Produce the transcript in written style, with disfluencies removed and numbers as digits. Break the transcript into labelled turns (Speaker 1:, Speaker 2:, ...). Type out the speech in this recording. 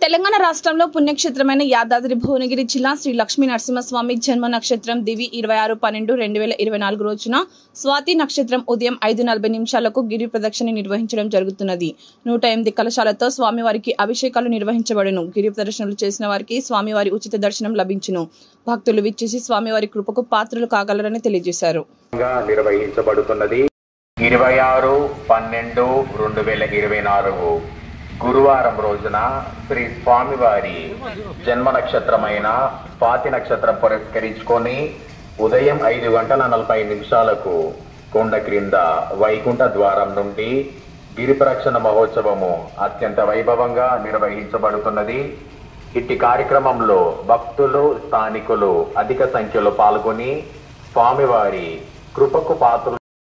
Speaker 1: తెలంగాణ రాష్ట్రంలో పుణ్యక్షేత్రమైన యాదాద్రి భువనగిరి జిల్లా శ్రీ లక్ష్మీ నరసింహస్వామి జన్మ నక్షత్రం దివి 26/12/2024 రోజున స్వాతి నక్షత్రం ఉదయం 5:40 గిరి ప్రదక్షిణ నిర్వహించడం జరుగుతున్నది. 108 కలశాలతో స్వామివారికి అభిషేకాలు నిర్వహించబడును. గిరి ప్రదక్షిణలు చేసిన వారికి స్వామివారి ఉచిత దర్శనం లభించును. భక్తులు విచ్చేసి స్వామివారి కృపకు పాత్రలు కాగలరని తెలియజేశారు.
Speaker 2: నిర్వహించబడుతున్నది 26/12/2024 గురువారం రోజున శ్రీ స్వామివారి జన్మ నక్షత్రమైన స్వాతి నక్షత్రం పురస్కరించుకొని ఉదయం 5:40 కొండ క్రింద వైకుంఠ ద్వారం నుండి గిరి ప్రదక్షిణ మహోత్సవము అత్యంత వైభవంగా నిర్వహించబడుతున్నది. ఇట్టి కార్యక్రమంలో భక్తులు స్థానికులు అధిక సంఖ్యలో పాల్గొని స్వామివారి కృపకు పాత్రలు